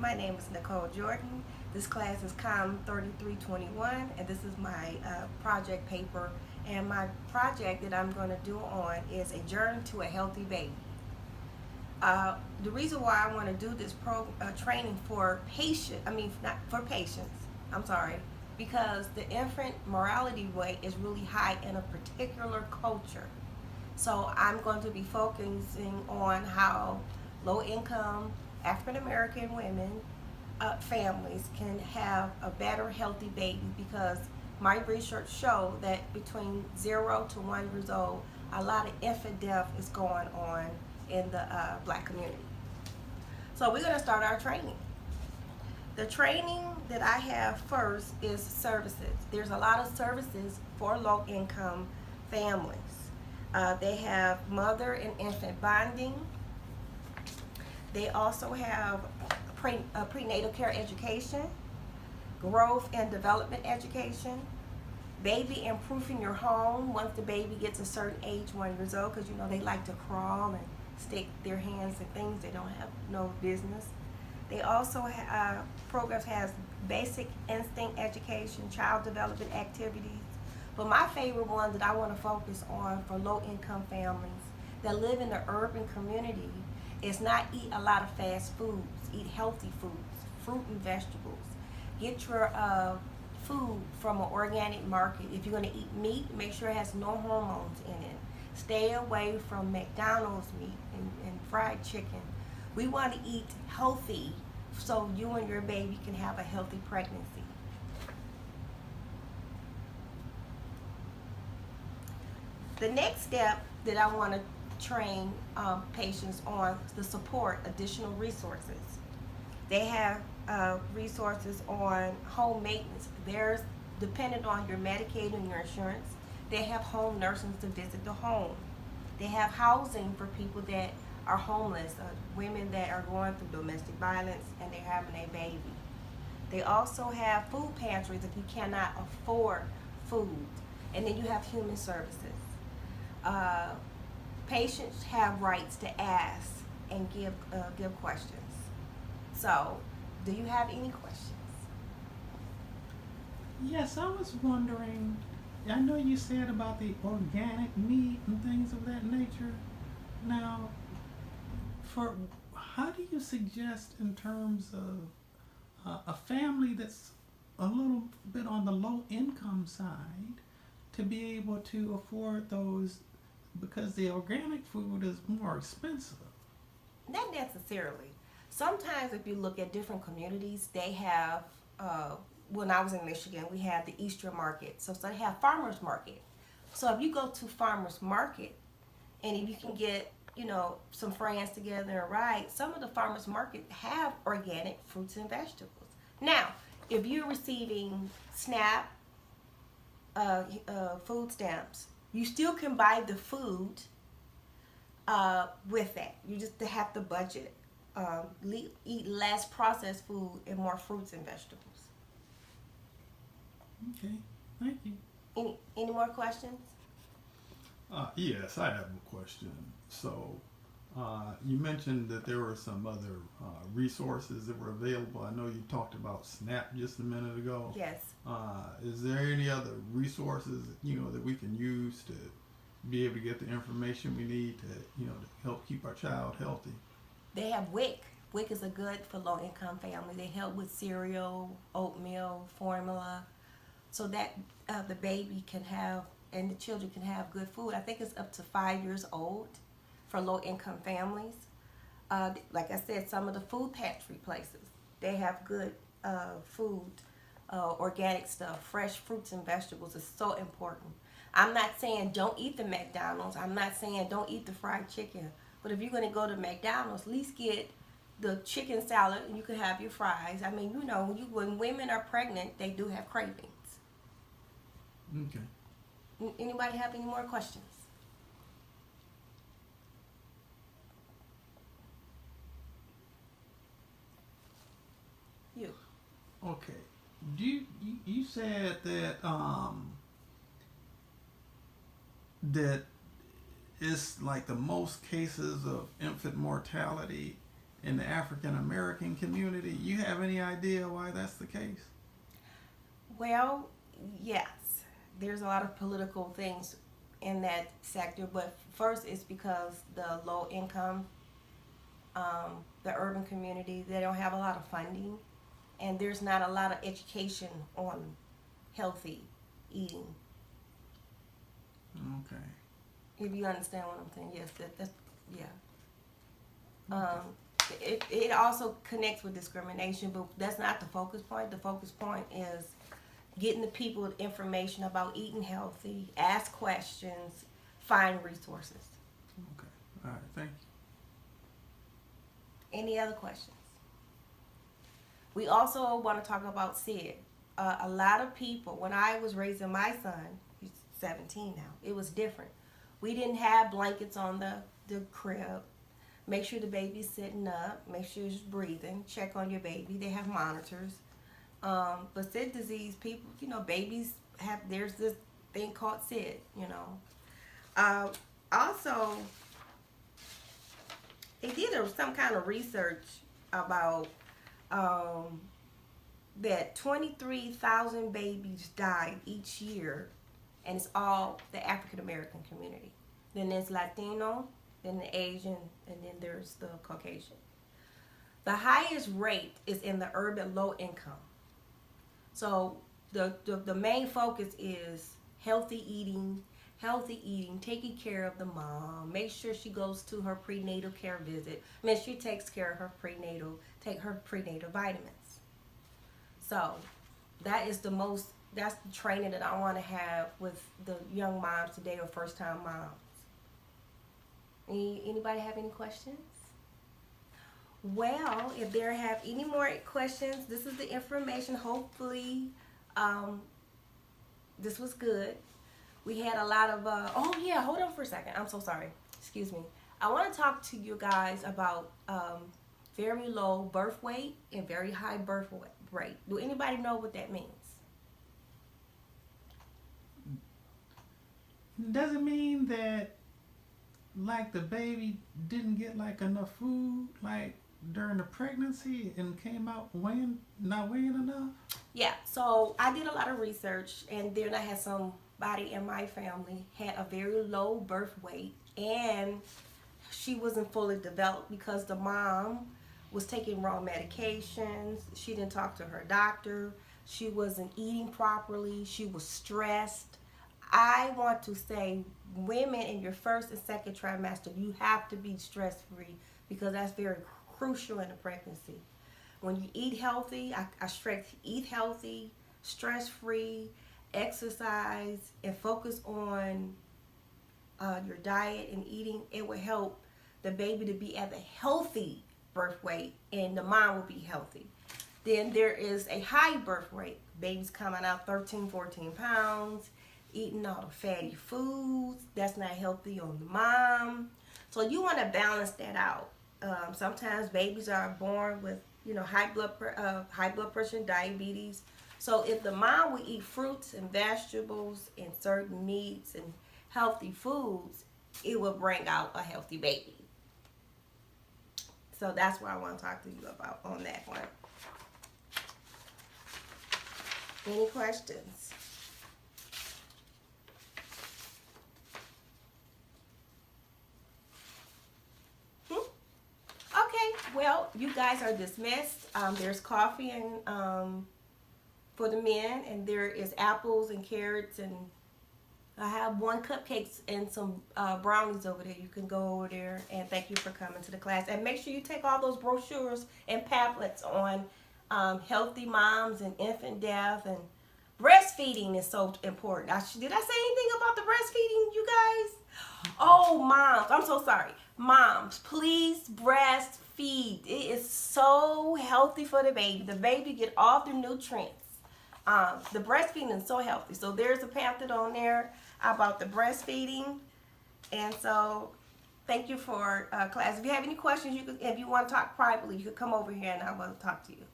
My name is Nicole Jordan. This class is comm 3321, and this is my project paper. And my project that I'm going to do on is a journey to a healthy baby. The reason why I want to do this training for not for patients, I'm sorry, because the infant mortality rate is really high in a particular culture. So I'm going to be focusing on how low income African American women, families can have a better healthy baby, because my research show that between 0 to 1 years old, a lot of infant death is going on in the black community. So we're going to start our training. The training that I have first is services. There's a lot of services for low income families. They have mother and infant bonding. They also have prenatal care education, growth and development education, baby improving your home once the baby gets a certain age, 1 years old, because they like to crawl and stick their hands in things they don't have no business. They also programs has basic instinct education, child development activities. But my favorite one that I want to focus on for low income families that live in the urban community is not eat a lot of fast foods. Eat healthy foods, fruit and vegetables. Get your food from an organic market. If you're going to eat meat, make sure it has no hormones in it. Stay away from McDonald's meat and fried chicken. We want to eat healthy so you and your baby can have a healthy pregnancy. The next step that I want to train patients on is to support additional resources. They have resources on home maintenance. There's dependent on your Medicaid and your insurance. They have home nurses to visit the home. They have housing for people that are homeless, women that are going through domestic violence and they're having a baby. They also have food pantries if you cannot afford food. And then you have human services. Patients have rights to ask and give questions. So, do you have any questions? Yes, I was wondering. I know you said about the organic meat and things of that nature. Now, for how do you suggest in terms of a family that's a little bit on the low income side to be able to afford those, because the organic food is more expensive? Not necessarily. Sometimes, if you look at different communities, they have. When I was in Michigan, we had the Easter market. So they have farmers market. So if you go to farmers market, and if you can get some friends together and ride, some of the farmers market have organic fruits and vegetables. Now, if you're receiving SNAP food stamps, you still can buy the food with that. You just have to budget. Eat less processed food and more fruits and vegetables. Okay, thank you. Any more questions? Yes, I have a question. So, you mentioned that there were some other resources that were available. I know you talked about SNAP just a minute ago. Yes. Is there any other resources that we can use to be able to get the information we need to help keep our child healthy? They have WIC. WIC is a good for low income families. They help with cereal, oatmeal, formula, so that the baby can have and the children can have good food. I think it's up to 5 years old for low income families. Like I said, some of the food pantry places, they have good food, organic stuff, fresh fruits and vegetables is so important. I'm not saying don't eat the McDonald's. I'm not saying don't eat the fried chicken. But if you're going to go to McDonald's, at least get the chicken salad and you can have your fries. I mean, when women are pregnant, they do have cravings. Okay. Anybody have any more questions? You. Okay. You said that it's like the most cases of infant mortality in the African American community. You have any idea why that's the case? Well, yes, there's a lot of political things in that sector, but first it's because the low income, the urban community, they don't have a lot of funding, and there's not a lot of education on healthy eating. Okay. If you understand what I'm saying, yes, that's yeah. It also connects with discrimination, but that's not the focus point. The focus point is getting the people information about eating healthy, ask questions, find resources. Okay. All right. Thank you. Any other questions? We also want to talk about SID. A lot of people, when I was raising my son, he's 17 now, it was different. We didn't have blankets on the crib. Make sure the baby's sitting up. Make sure he's breathing. Check on your baby. They have monitors. But SID disease, people, babies there's this thing called SID, Also, they did some kind of research about that 23,000 babies died each year, and it's all the African American community. Then there's Latino, then the Asian, and then there's the Caucasian. The highest rate is in the urban low income. So the main focus is healthy eating, taking care of the mom, make sure she goes to her prenatal care visit, make sure she takes care of her take her prenatal vitamins. So that's the training that I want to have with the young moms today, or first time moms. Anybody have any questions? Well, if there have any more questions, this is the information. Hopefully, this was good. We had a lot of, oh yeah, hold on for a second. I'm so sorry. Excuse me. I want to talk to you guys about very low birth weight and very high birth rate. Do anybody know what that means? Does it mean that, like, the baby didn't get like enough food, like during the pregnancy, and came out not weighing enough? Yeah. So I did a lot of research, and then I had somebody in my family had a very low birth weight, and she wasn't fully developed because the mom was taking wrong medications. She didn't talk to her doctor. She wasn't eating properly. She was stressed. I want to say, women in your first and second trimester, you have to be stress-free, because that's very crucial in a pregnancy. When you eat healthy, I stress eat healthy, stress-free, exercise, and focus on your diet and eating. It will help the baby to be at a healthy birth weight, and the mom will be healthy. Then there is a high birth rate. Babies coming out 13, 14 pounds, eating all the fatty foods. That's not healthy on the mom. So you want to balance that out. Sometimes babies are born with, high blood pressure and diabetes. So if the mom will eat fruits and vegetables and certain meats and healthy foods, it will bring out a healthy baby. So that's what I want to talk to you about on that one. Any questions? Okay, well, you guys are dismissed. There's coffee and for the men, and there is apples and carrots, and I have 1 cupcakes and some brownies over there. You can go over there, and thank you for coming to the class. And make sure you take all those brochures and pamphlets on healthy moms and infant death, and breastfeeding is so important. Did I say anything about the breastfeeding, you guys? Oh, moms, I'm so sorry. Moms, please breastfeed. It is so healthy for the baby. The baby get all the nutrients. The breastfeeding is so healthy. So there's a pamphlet on there about the breastfeeding. And so thank you for class. If you have any questions, if you want to talk privately, you could come over here and I will talk to you.